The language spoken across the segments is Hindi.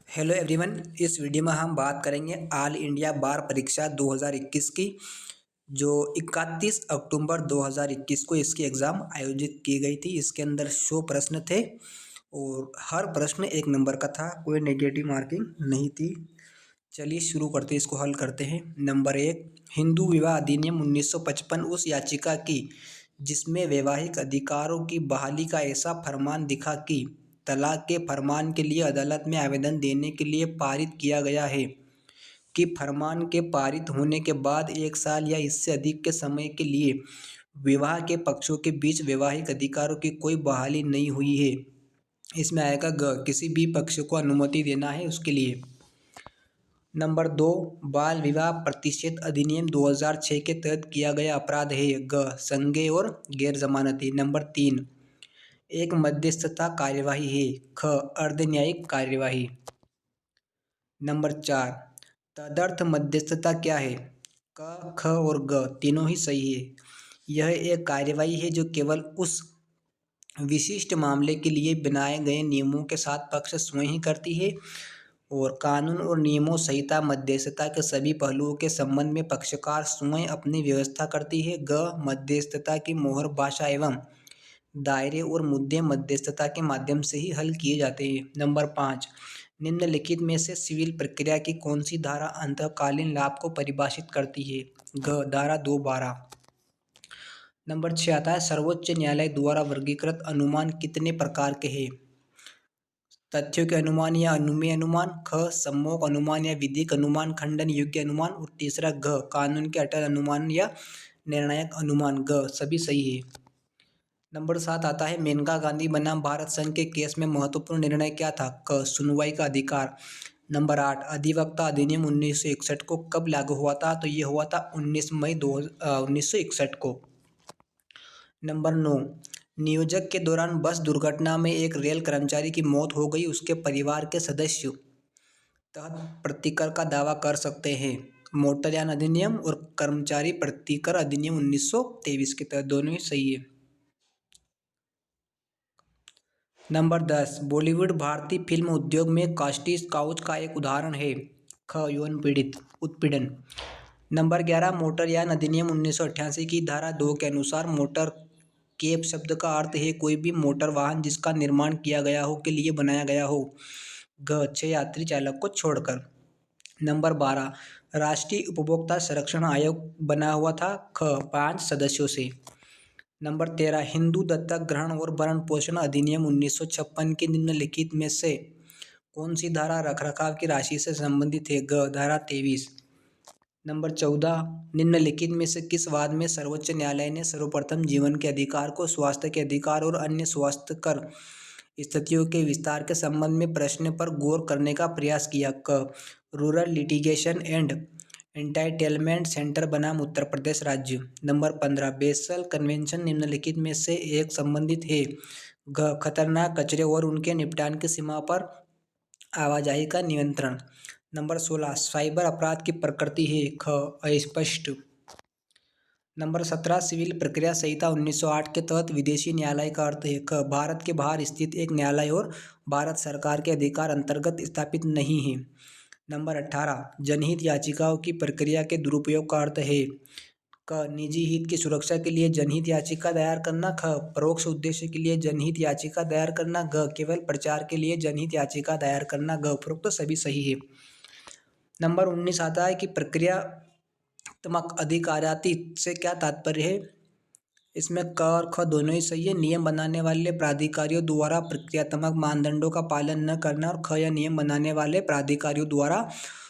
Hello everyone. इस वीडियो में हम बात करेंगे ऑल इंडिया बार परीक्षा 2021 की, जो 31 अक्टूबर 2021 को इसकी एग्ज़ाम आयोजित की गई थी। इसके अंदर 100 प्रश्न थे और हर प्रश्न एक नंबर का था, कोई नेगेटिव मार्किंग नहीं थी। चलिए शुरू करते हैं, इसको हल करते हैं। नंबर 1, हिंदू विवाह अधिनियम 1955 उस याचिका की जिसमें वैवाहिक अधिकारों की बहाली का ऐसा फरमान दिखा कि तलाक के फरमान के लिए अदालत में आवेदन देने के लिए पारित किया गया है कि फरमान के पारित होने के बाद 1 साल या इससे अधिक के समय के लिए विवाह के पक्षों के बीच वैवाहिक अधिकारों की कोई बहाली नहीं हुई है। इसमें आएगा ग, किसी भी पक्ष को अनुमति देना है उसके लिए। नंबर 2, बाल विवाह प्रतिषेध अधिनियम 2006 के तहत किया गया अपराध है। ग, संज्ञेय और गैर जमानती। नंबर 3, एक मध्यस्थता कार्यवाही है। ख, अर्ध न्यायिक कार्यवाही। नंबर 4, तदर्थ मध्यस्थता क्या है? क, ख और ग तीनों ही सही है। यह एक कार्यवाही है जो केवल उस विशिष्ट मामले के लिए बनाए गए नियमों के साथ पक्ष स्वयं ही करती है और कानून और नियमों संहिता मध्यस्थता के सभी पहलुओं के संबंध में पक्षकार स्वयं अपनी व्यवस्था करती है। ग, मध्यस्थता की मोहर भाषा एवं दायरे और मुद्दे मध्यस्थता के माध्यम से ही हल किए जाते हैं। नंबर 5, निम्नलिखित में से सिविल प्रक्रिया की कौन सी धारा अंतःकालीन लाभ को परिभाषित करती है? घ, धारा 212। नंबर 6 आता है, सर्वोच्च न्यायालय द्वारा वर्गीकृत अनुमान कितने प्रकार के हैं? तथ्यों के अनुमान या अनुमेय अनुमान। ख, सम्मोहक अनुमान या विधिक अनुमान, खंडन योग्य अनुमान। और तीसरा घ, कानून के अटल अनुमान या निर्णायक अनुमान। ग, सभी सही है। नंबर 7 आता है, मेनका गांधी बनाम भारत संघ के केस में महत्वपूर्ण निर्णय क्या था? क, सुनवाई का अधिकार। नंबर 8, अधिवक्ता अधिनियम 1961 को कब लागू हुआ था? तो ये हुआ था 19 मई 1961 को। नंबर 9, नियोजक के दौरान बस दुर्घटना में एक रेल कर्मचारी की मौत हो गई, उसके परिवार के सदस्य तहत प्रतिकर का दावा कर सकते हैं। मोटरयान अधिनियम और कर्मचारी प्रतिकर अधिनियम 1923 के तहत, दोनों ही सही है। नंबर 10, बॉलीवुड भारतीय फिल्म उद्योग में कास्टिंग काउच का एक उदाहरण है। ख, यौन पीड़ित उत्पीड़न। नंबर 11, मोटरयान अधिनियम 1988 की धारा 2 के अनुसार मोटर कैब शब्द का अर्थ है कोई भी मोटर वाहन जिसका निर्माण किया गया हो के लिए बनाया गया हो। घ, 6 यात्री चालक को छोड़कर। नंबर 12, राष्ट्रीय उपभोक्ता संरक्षण आयोग बना हुआ था। ख, 5 सदस्यों से। नंबर 13, हिंदू दत्तक ग्रहण और भरण पोषण अधिनियम 1956 की निम्नलिखित में से कौन सी धारा रखरखाव की राशि से संबंधित है? ग, धारा 23। नंबर 14, निम्नलिखित में से किस वाद में सर्वोच्च न्यायालय ने सर्वप्रथम जीवन के अधिकार को स्वास्थ्य के अधिकार और अन्य स्वास्थ्यकर स्थितियों के विस्तार के संबंध में प्रश्न पर गौर करने का प्रयास किया? क, rural litigation and entitlement centre बनाम उत्तर प्रदेश राज्य। नंबर 15, बेसल कन्वेंशन निम्नलिखित में से एक संबंधित है? घ, खतरनाक कचरे और उनके निपटान की सीमा पर आवाजाही का नियंत्रण। नंबर 16, साइबर अपराध की प्रकृति है। ख, अस्पष्ट। नंबर 17, सिविल प्रक्रिया संहिता 1908 के तहत विदेशी न्यायालय का अर्थ है। ख, भारत के बाहर स्थित एक न्यायालय और भारत सरकार के अधिकार अंतर्गत स्थापित नहीं है। नंबर 18, जनहित याचिकाओं की प्रक्रिया के दुरुपयोग का अर्थ है। क, निजी हित की सुरक्षा के लिए जनहित याचिका दायर करना। ख, परोक्ष उद्देश्य के लिए जनहित याचिका दायर करना। घ, केवल प्रचार के लिए जनहित याचिका दायर करना। घ, उपरोक्त तो सभी सही है। नंबर 19 आता है कि प्रक्रियात्मक अधिकारिता से क्या तात्पर्य है? इसमें क और ख दोनों ही सही है। नियम बनाने वाले प्राधिकारियों द्वारा प्रक्रियात्मक मानदंडों का पालन न करना। और ख, या नियम बनाने वाले प्राधिकारियों द्वारा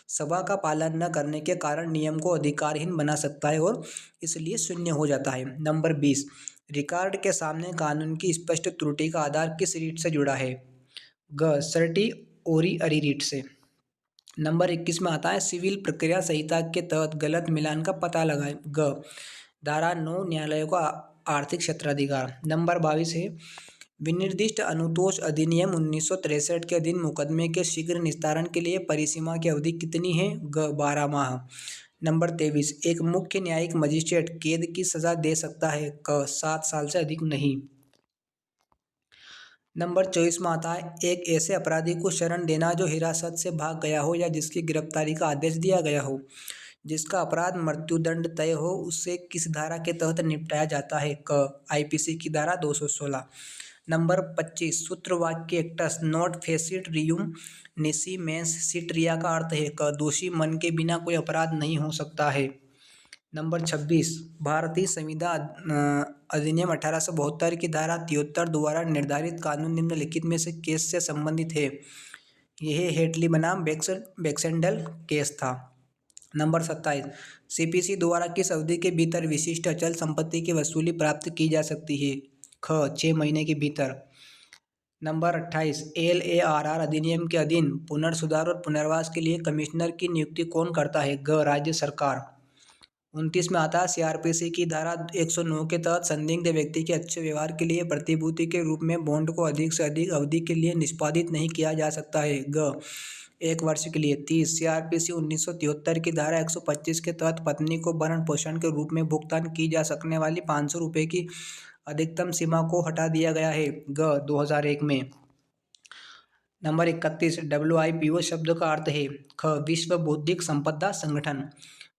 सभा का पालन न करने के कारण नियम को अधिकारहीन बना सकता है और इसलिए शून्य हो जाता है। नंबर 20, रिकॉर्ड के सामने कानून की स्पष्ट त्रुटि का आधार किस रीट से जुड़ा है? ग, सर्टिओरी रीट से। नंबर 21 में आता है, सिविल प्रक्रिया संहिता के तहत गलत मिलान का पता लगाएं। ग, धारा 9 न्यायालयों का आर्थिक क्षेत्राधिकार। नंबर 22 है, विनिर्दिष्ट अनुतोष अधिनियम 1963 के अधीन मुकदमे के शीघ्र निस्तारण के लिए परिसीमा की अवधि कितनी है? ग, 12 माह। नंबर 23, एक मुख्य न्यायिक मजिस्ट्रेट कैद की सजा दे सकता है। क, 7 साल से अधिक नहीं। नंबर 24 में आता है एक ऐसे अपराधी को शरण देना जो हिरासत से भाग गया हो या जिसकी गिरफ्तारी का आदेश दिया गया हो, जिसका अपराध मृत्युदंड तय हो, उससे किस धारा के तहत निपटाया जाता है? क आईपीसी की धारा 216। नंबर 25 सूत्रवाक्य एक्टस नॉट फेसिट रियूम निसी मेंस सिट्रिया का अर्थ है? क दोषी मन के बिना कोई अपराध नहीं हो सकता है। नंबर 26 भारतीय संविधान अधिनियम 1872 की धारा 73 द्वारा निर्धारित कानून निम्नलिखित में से केस से संबंधित है? यह हेटली बनाम बैक्सेंडल केस था। नंबर 27 सीपीसी द्वारा किस अवधि के भीतर विशिष्ट अचल संपत्ति की वसूली प्राप्त की जा सकती है? ख 6 महीने के भीतर। नंबर 28 LARR अधिनियम के अधीन पुनर्सुधार और पुनर्वास के लिए कमिश्नर की नियुक्ति कौन करता है? ग राज्य सरकार। 29 में आता है सीआरपीसी की धारा 109 के तहत संदिग्ध व्यक्ति के अच्छे व्यवहार के लिए प्रतिभूति के रूप में बॉन्ड को अधिक से अधिक अवधि के लिए निष्पादित नहीं किया जा सकता है? ग 1 वर्ष के लिए। 30 सीआरपीसी 1973 की धारा 125 के तहत पत्नी को भरण पोषण के रूप में भुगतान की जा सकने वाली 500 रुपये की अधिकतम सीमा को हटा दिया गया है? ग 2001 में। नंबर 31 WIPO शब्द का अर्थ है? ख विश्व बौद्धिक संपदा संगठन।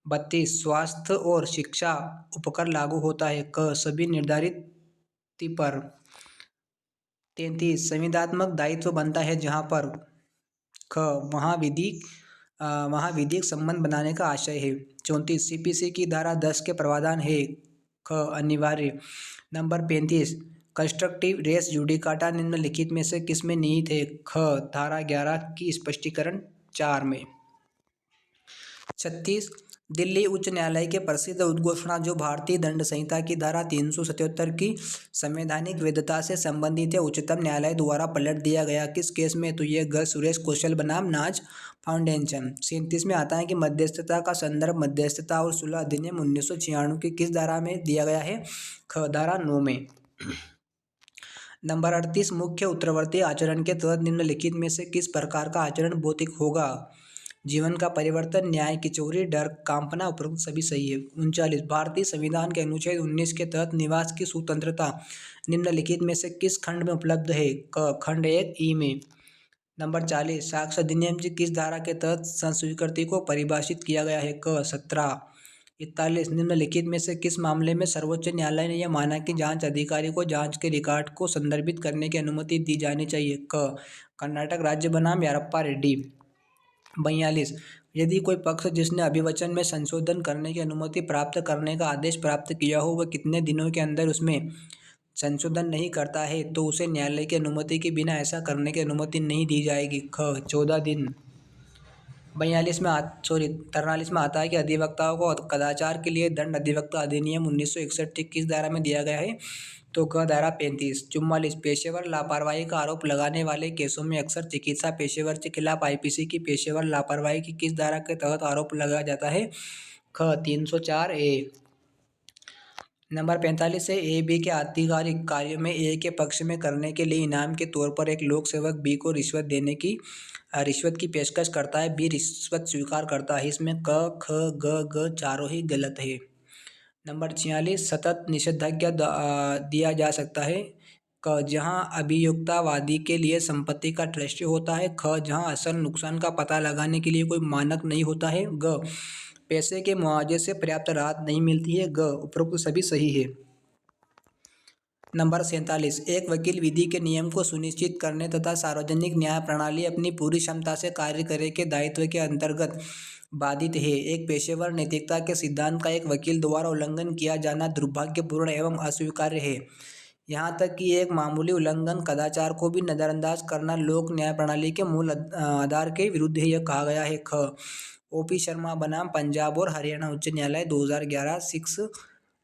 32 स्वास्थ्य और शिक्षा उपकर लागू होता है? क सभी निर्धारित पर। 33 संविदात्मक दायित्व बनता है जहाँ पर? ख वहाँ विधिक संबंध बनाने का आशय है। 34 सीपीसी की धारा 10 के प्रावधान है? ख अनिवार्य। नंबर 35 कंस्ट्रक्टिव रेस जुडिकाटा निम्नलिखित में से किस में निहित है? ख धारा 11 की स्पष्टीकरण 4 में। 36 दिल्ली उच्च न्यायालय के प्रसिद्ध उद्घोषणा जो भारतीय दंड संहिता की धारा 377 की संवैधानिक वैधता से संबंधित है, उच्चतम न्यायालय द्वारा पलट दिया गया किस केस में? तो ये ग सुरेश कौशल बनाम नाज फाउंडेशन। 37 में आता है कि मध्यस्थता का संदर्भ मध्यस्थता और सुलह अधिनियम 1996 की किस धारा में दिया गया है? ख धारा 9 में। नंबर 38 मुख्य उत्तरवर्ती आचरण के तहत निम्नलिखित में से किस प्रकार का आचरण भौतिक होगा? जीवन का परिवर्तन, न्याय की चोरी, डर, कांपना, उपरोक्त सभी सही है। 39 भारतीय संविधान के अनुच्छेद 19 के तहत निवास की स्वतंत्रता निम्नलिखित में से किस खंड में उपलब्ध है? क खंड 1 ई में। नंबर 40 साक्ष्य अधिनियम की किस धारा के तहत संस्वीकृति को परिभाषित किया गया है? क 17। 41 निम्नलिखित में से किस मामले में सर्वोच्च न्यायालय ने यह माना कि जांच अधिकारी को जांच के रिकॉर्ड को संदर्भित करने की अनुमति दी जानी चाहिए? क कर्नाटक राज्य बनाम यारप्पा रेड्डी। 42 यदि कोई पक्ष जिसने अभिवचन में संशोधन करने की अनुमति प्राप्त करने का आदेश प्राप्त किया हो वह कितने दिनों के अंदर उसमें संशोधन नहीं करता है तो उसे न्यायालय की अनुमति के बिना ऐसा करने की अनुमति नहीं दी जाएगी? ख 14 दिन। 43 में आता है कि अधिवक्ताओं को कदाचार के लिए दंड अधिवक्ता अधिनियम 1961 किस धारा में दिया गया है? तो क धारा 35। 44 पेशेवर लापरवाही का आरोप लगाने वाले केसों में अक्सर चिकित्सा पेशेवर के खिलाफ आईपीसी की पेशेवर लापरवाही की किस धारा के तहत आरोप लगाया जाता है? ख 304 ए। नंबर 45 से ए बी के आधिकारिक कार्यों में ए के पक्ष में करने के लिए इनाम के तौर पर एक लोक सेवक बी को रिश्वत की पेशकश करता है, बी रिश्वत स्वीकार करता है। इसमें क ख ग चारों ही गलत है। नंबर 46 सतत निषेधाज्ञा दिया जा सकता है? क जहां अभियोक्तावादी के लिए संपत्ति का ट्रस्टी होता है। ख जहां असल नुकसान का पता लगाने के लिए कोई मानक नहीं होता है। ग पैसे के मुआवजे से पर्याप्त राहत नहीं मिलती है। ग उपरोक्त सभी सही है। नंबर 47 एक वकील विधि के नियम को सुनिश्चित करने तथा सार्वजनिक न्याय प्रणाली अपनी पूरी क्षमता से कार्य करे के दायित्व के अंतर्गत बाधित है। एक पेशेवर नैतिकता के सिद्धांत का एक वकील द्वारा उल्लंघन किया जाना दुर्भाग्यपूर्ण एवं अस्वीकार्य है। यहाँ तक कि एक मामूली उल्लंघन कदाचार को भी नज़रअंदाज करना लोक न्याय प्रणाली के मूल आधार के विरुद्ध है, यह कहा गया है। ख OP शर्मा बनाम पंजाब और हरियाणा उच्च न्यायालय 2011 6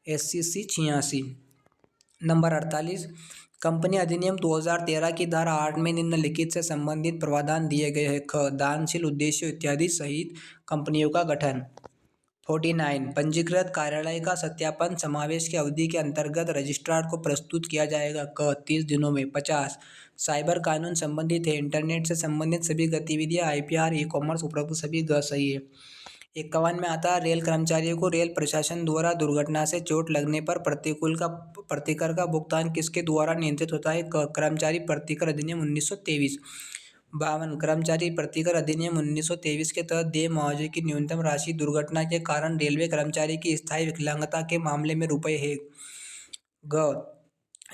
SCC 86। नंबर 48 कंपनी अधिनियम 2013 की धारा 8 में निम्नलिखित से संबंधित प्रावधान दिए गए हैं। ख दानशील उद्देश्य इत्यादि सहित कंपनियों का गठन। 49 पंजीकृत कार्यालय का सत्यापन समावेश की अवधि के अंतर्गत रजिस्ट्रार को प्रस्तुत किया जाएगा। क 30 दिनों में। 50 साइबर कानून संबंधित है, इंटरनेट से संबंधित सभी गतिविधियां, IPR, ई कॉमर्स, उपरोक्त सभी ग सही है। 51 में आता है रेल कर्मचारियों को रेल प्रशासन द्वारा दुर्घटना से चोट लगने पर प्रतिकर का भुगतान किसके द्वारा नियंत्रित होता है? कर्मचारी प्रतिकर अधिनियम 1923। 52 कर्मचारी प्रतिकर अधिनियम 1923 के तहत देय मुआवजे की न्यूनतम राशि दुर्घटना के कारण रेलवे कर्मचारी की स्थायी विकलांगता के मामले में रुपये है।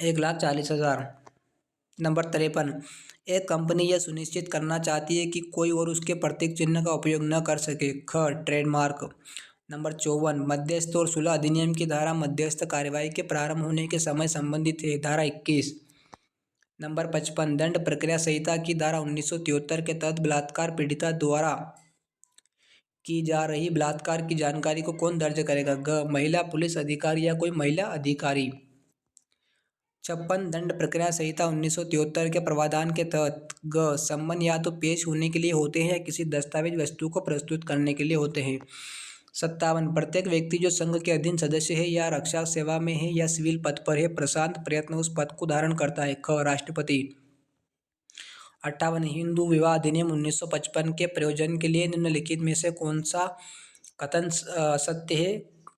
1,40,000। नंबर 53 एक कंपनी यह सुनिश्चित करना चाहती है कि कोई और उसके प्रतीक चिन्ह का उपयोग न कर सके। ट्रेडमार्क। नंबर 54 मध्यस्थ और सुलह अधिनियम की धारा मध्यस्थ कार्यवाही के प्रारंभ होने के समय संबंधित है। धारा 21। नंबर 55 दंड प्रक्रिया संहिता की धारा 1973 के तहत बलात्कार पीड़िता द्वारा की जा रही बलात्कार की जानकारी को कौन दर्ज करेगा? महिला पुलिस अधिकारी या कोई महिला अधिकारी। 56 दंड प्रक्रिया संहिता 1973 के प्रावधान के तहत सम्मन या तो पेश होने के लिए होते हैं या किसी दस्तावेज वस्तु को प्रस्तुत करने के लिए होते हैं। 57 प्रत्येक व्यक्ति जो संघ के अधीन सदस्य है या रक्षा सेवा में है या सिविल पद पर है प्रशांत प्रयत्न उस पद को धारण करता है। राष्ट्रपति। 58 हिंदू विवाह अधिनियम 1955 के प्रयोजन के लिए निम्नलिखित में से कौन सा कथन सत्य है?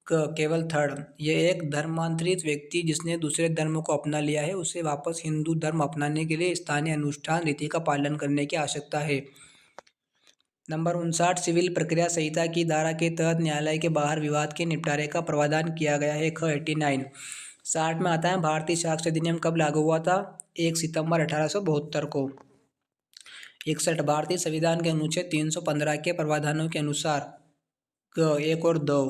केवल थर्ड। यह एक धर्मांतरित व्यक्ति जिसने दूसरे धर्म को अपना लिया है उसे वापस हिंदू धर्म अपनाने के लिए स्थानीय अनुष्ठान रीति का पालन करने की आवश्यकता है। नंबर 59 सिविल प्रक्रिया संहिता की धारा के तहत न्यायालय के बाहर विवाद के निपटारे का प्रावधान किया गया है। 89 60 में आता है भारतीय साक्ष्य अधिनियम कब लागू हुआ था? 1 सितंबर 1872 को। 61 भारतीय संविधान के अनुच्छेद 315 के प्रावधानों के अनुसार 1 और 2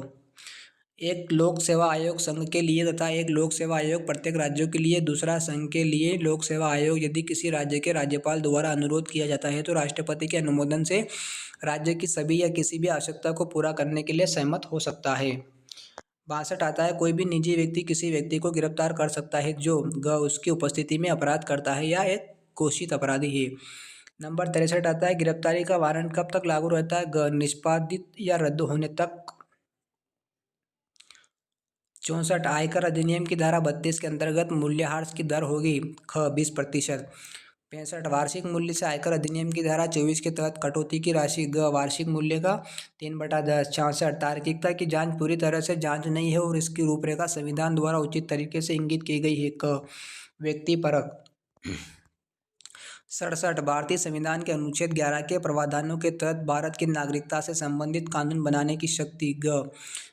एक लोक सेवा आयोग संघ के लिए तथा एक लोक सेवा आयोग प्रत्येक राज्यों के लिए। दूसरा संघ के लिए लोक सेवा आयोग यदि किसी राज्य के राज्यपाल द्वारा अनुरोध किया जाता है तो राष्ट्रपति के अनुमोदन से राज्य की सभी या किसी भी आवश्यकता को पूरा करने के लिए सहमत हो सकता है। 62 आता है कोई भी निजी व्यक्ति किसी व्यक्ति को गिरफ्तार कर सकता है जो उसकी उपस्थिति में अपराध करता है या एक घोषित अपराधी है। नंबर 63 आता है गिरफ्तारी का वारंट कब तक लागू रहता है? निष्पादित या रद्द होने तक। 64 आयकर अधिनियम की धारा 32 के अंतर्गत मूल्यह्रास की दर होगी 20%। 65 वार्षिक मूल्य से आयकर अधिनियम की धारा 24 के तहत कटौती की राशि वार्षिक मूल्य का 3/10। 66 तार्किकता की जांच पूरी तरह से जांच नहीं है और इसकी रूपरेखा संविधान द्वारा उचित तरीके से इंगित की गई है। व्यक्ति परक। 67 भारतीय संविधान के अनुच्छेद 11 के प्रावधानों के तहत भारत की नागरिकता से संबंधित कानून बनाने की शक्ति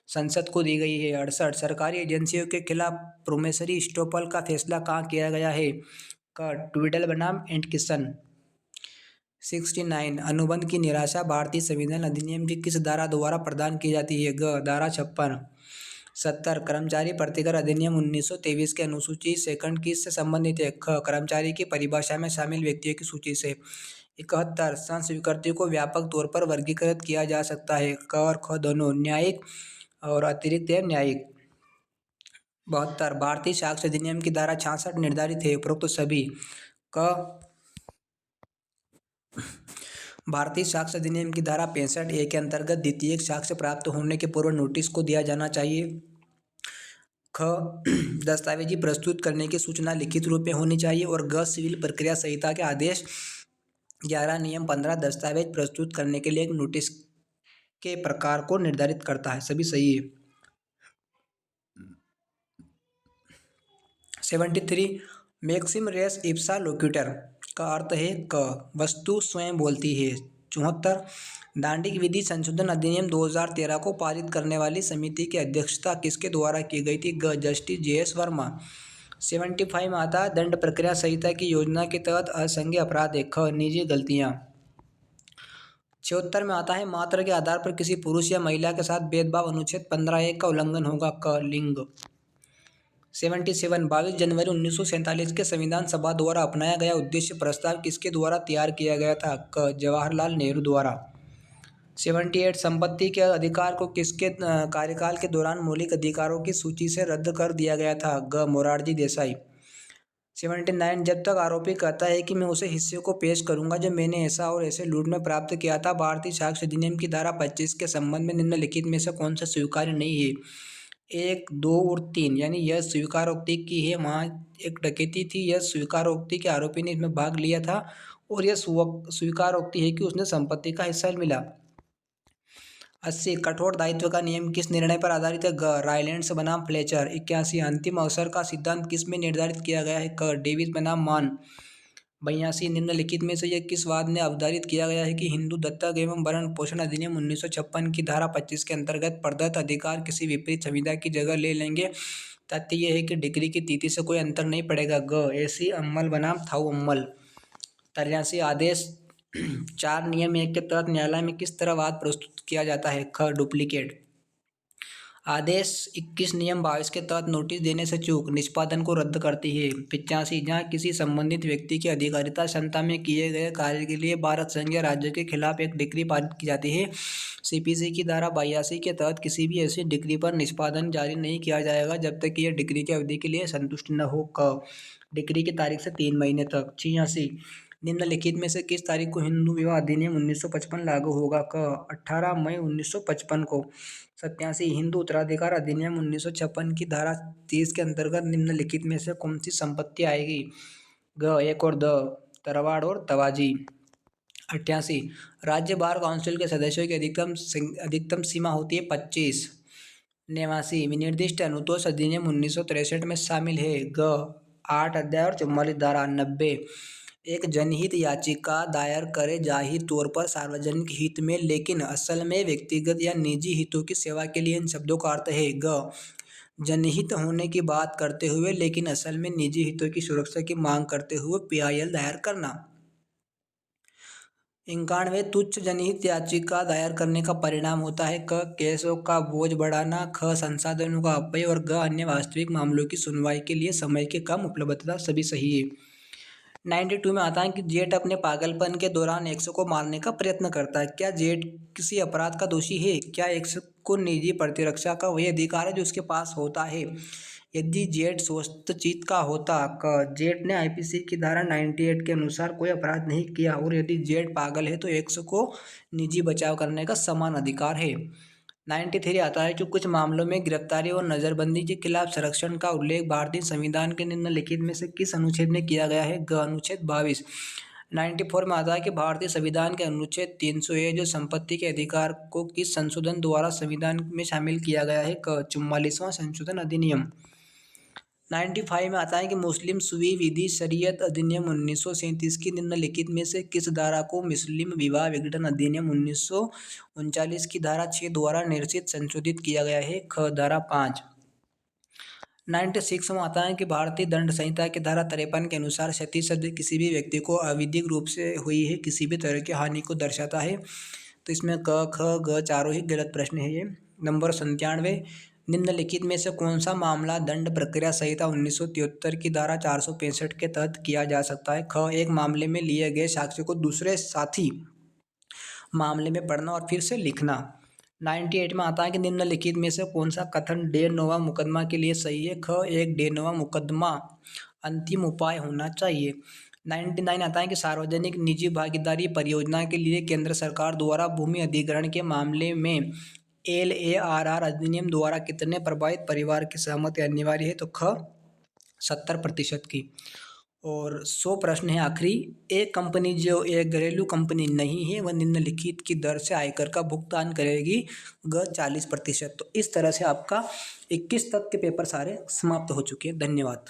संसद को दी गई है। 68 सरकारी एजेंसियों के खिलाफ प्रोमेसरी स्टॉपल का फैसला कहाँ किया गया है? ट्विडल बनाम एंड किसन। 69 अनुबंध की निराशा भारतीय संविधान अधिनियम की किस धारा द्वारा प्रदान की जाती है? धारा 56। 70 कर्मचारी प्रतिकर अधिनियम 1923 के अनुसूची सेकंड किस से संबंधित है? कर्मचारी की परिभाषा में शामिल व्यक्तियों की सूची से। 71 संस्वीकृति को व्यापक तौर पर वर्गीकृत किया जा सकता है। क और ख दोनों, न्यायिक और अतिरिक्त एवं न्यायिक। 72 भारतीय साक्ष्य अधिनियम की धारा 66 निर्धारित है उपरोक्त सभी। भारतीय साक्ष्य अधिनियम की धारा 65 के अंतर्गत द्वितीयक साक्ष्य प्राप्त होने के पूर्व नोटिस को दिया जाना चाहिए। ख दस्तावेजी प्रस्तुत करने की सूचना लिखित रूप में होनी चाहिए। और सिविल प्रक्रिया संहिता के आदेश 11 नियम 15 दस्तावेज प्रस्तुत करने के लिए एक नोटिस के प्रकार को निर्धारित करता है। सभी सही है। 73 मैक्सिम रेस इप्सा लोक्यूटर का अर्थ है वस्तु स्वयं बोलती है। 74 दांडिक विधि संशोधन अधिनियम 2013 को पारित करने वाली समिति की अध्यक्षता किसके द्वारा की गई थी? Justice JS Verma. 75 में आता है दंड प्रक्रिया संहिता की योजना के तहत असंज्ञेय अपराध है। निजी गलतियां। 74 में आता है मात्र के आधार पर किसी पुरुष या महिला के साथ भेदभाव अनुच्छेद 15(1) का उल्लंघन होगा। लिंग। 77 22 जनवरी 1947 के संविधान सभा द्वारा अपनाया गया उद्देश्य प्रस्ताव किसके द्वारा तैयार किया गया था? जवाहरलाल नेहरू द्वारा। 78 संपत्ति के अधिकार को किसके कार्यकाल के दौरान मौलिक अधिकारों की सूची से रद्द कर दिया गया था? मोरारजी देसाई। 79 जब तक आरोपी कहता है कि मैं उसे हिस्से को पेश करूंगा जो मैंने ऐसा और ऐसे लूट में प्राप्त किया था। भारतीय साक्ष्य अधिनियम की धारा 25 के संबंध में निम्नलिखित में से कौन सा स्वीकार्य नहीं है? 1, 2 और 3 यानी यह स्वीकारोक्ति की है। वहाँ एक डकैती थी, यह स्वीकारोक्ति के आरोपी ने इसमें भाग लिया था और यह स्वीकारोक्ति है कि उसने संपत्ति का हिस्सा मिला। 80 कठोर दायित्व का नियम किस निर्णय पर आधारित है? ग रायलैंड्स बनाम फ्लेचर। 81 अंतिम अवसर का सिद्धांत किस में निर्धारित किया गया है? क डेविस बनाम मान। 82 निम्नलिखित में से यह किस वाद ने अवधारित किया गया है कि हिंदू दत्तक एवं भरण पोषण अधिनियम 1956 की धारा 25 के अंतर्गत प्रदत्त अधिकार किसी विपरीत संविदा की जगह ले लेंगे? तथ्य यह है कि डिग्री की तिथि से कोई अंतर नहीं पड़ेगा। ग ऐसी अम्मल बनाम थाऊ अम्मल। 83 आदेश 4 नियम 1 के तहत न्यायालय में किस तरह वाद प्रस्तुत किया जाता है? ख डुप्लीकेट। आदेश 21 नियम 22 के तहत नोटिस देने से चूक निष्पादन को रद्द करती है। 85 जहाँ किसी संबंधित व्यक्ति की अधिकारिता क्षमता में किए गए कार्य के लिए भारत संघ या राज्य के खिलाफ एक डिक्री पारित की जाती है। सीपीसी की धारा 82 के तहत किसी भी ऐसी डिक्री पर निष्पादन जारी नहीं किया जाएगा जब तक कि यह डिक्री की अवधि के लिए संतुष्ट न हो। क डिक्री की तारीख से 3 महीने तक। 86 निम्नलिखित में से किस तारीख को हिंदू विवाह अधिनियम 1955 लागू होगा? क 18 मई 1955 को। 87 हिंदू उत्तराधिकार अधिनियम 1956 की धारा 30 के अंतर्गत निम्नलिखित में से कौन सी संपत्ति आएगी? ग एक और द तरवाड़ और तवाजी। 88 राज्य बार काउंसिल के सदस्यों की अधिकतम सीमा होती है 25। 89 विनिर्दिष्ट अनुतोष अधिनियम 1963 में शामिल है। ग 8 अध्याय और 44 धारा। 90 एक जनहित याचिका दायर करे जाहिर तौर पर सार्वजनिक हित में लेकिन असल में व्यक्तिगत या निजी हितों की सेवा के लिए इन शब्दों का अर्थ है। ग जनहित होने की बात करते हुए लेकिन असल में निजी हितों की सुरक्षा की मांग करते हुए पीआईएल दायर करना। 91 तुच्छ जनहित याचिका दायर करने का परिणाम होता है। क केसों का बोझ बढ़ाना। ख संसाधनों का अपव्यय और ग अन्य वास्तविक मामलों की सुनवाई के लिए समय की कम उपलब्धता। सभी सही है। 92 में आता है कि जेठ अपने पागलपन के दौरान एक्स को मारने का प्रयत्न करता है। क्या जेठ किसी अपराध का दोषी है? क्या एक्स को निजी प्रतिरक्षा का वही अधिकार है जो उसके पास होता है यदि जेठ स्वस्थ चित्त का होता? क जेठ ने आईपीसी की धारा 98 के अनुसार कोई अपराध नहीं किया और यदि जेठ पागल है तो एक्स को निजी बचाव करने का समान अधिकार है। 93 आता है कि कुछ मामलों में गिरफ्तारी और नज़रबंदी के खिलाफ संरक्षण का उल्लेख भारतीय संविधान के निम्नलिखित में से किस अनुच्छेद में किया गया है? ग अनुच्छेद 22। 94 में आता है कि भारतीय संविधान के अनुच्छेद 300 है जो संपत्ति के अधिकार को किस संशोधन द्वारा संविधान में शामिल किया गया है? क 44वां संशोधन अधिनियम। 95 में आता है कि मुस्लिम सुवी विधि शरीयत अधिनियम 1937 की निम्नलिखित में से किस धारा को मुस्लिम विवाह विघटन अधिनियम 1939 की धारा 6 द्वारा निर्देशित संशोधित किया गया है? ख धारा 5। 96 में आता है कि भारतीय दंड संहिता की धारा 53 के अनुसार क्षति शब्द किसी भी व्यक्ति को अविधिक रूप से हुई है किसी भी तरह की हानि को दर्शाता है। तो इसमें क ख ग चारों ही गलत प्रश्न है। ये नंबर 97 निम्नलिखित में से कौन सा मामला दंड प्रक्रिया संहिता 1973 की धारा 465 के तहत किया जा सकता है? ख एक मामले में लिए गए साक्ष्य को दूसरे साथी मामले में पढ़ना और फिर से लिखना। 98 में आता है कि निम्नलिखित में से कौन सा कथन डे नोवा मुकदमा के लिए सही है? ख एक डे नोवा मुकदमा अंतिम उपाय होना चाहिए। 99 आता है कि सार्वजनिक निजी भागीदारी परियोजना के लिए केंद्र सरकार द्वारा भूमि अधिग्रहण के मामले में LARR अधिनियम द्वारा कितने प्रभावित परिवार की सहमति अनिवार्य है? तो ख 70% की। और 100 प्रश्न है आखिरी। एक कंपनी जो एक घरेलू कंपनी नहीं है वह निम्नलिखित की दर से आयकर का भुगतान करेगी। ग 40%। तो इस तरह से आपका 21 तक के पेपर सारे समाप्त हो चुके हैं। धन्यवाद।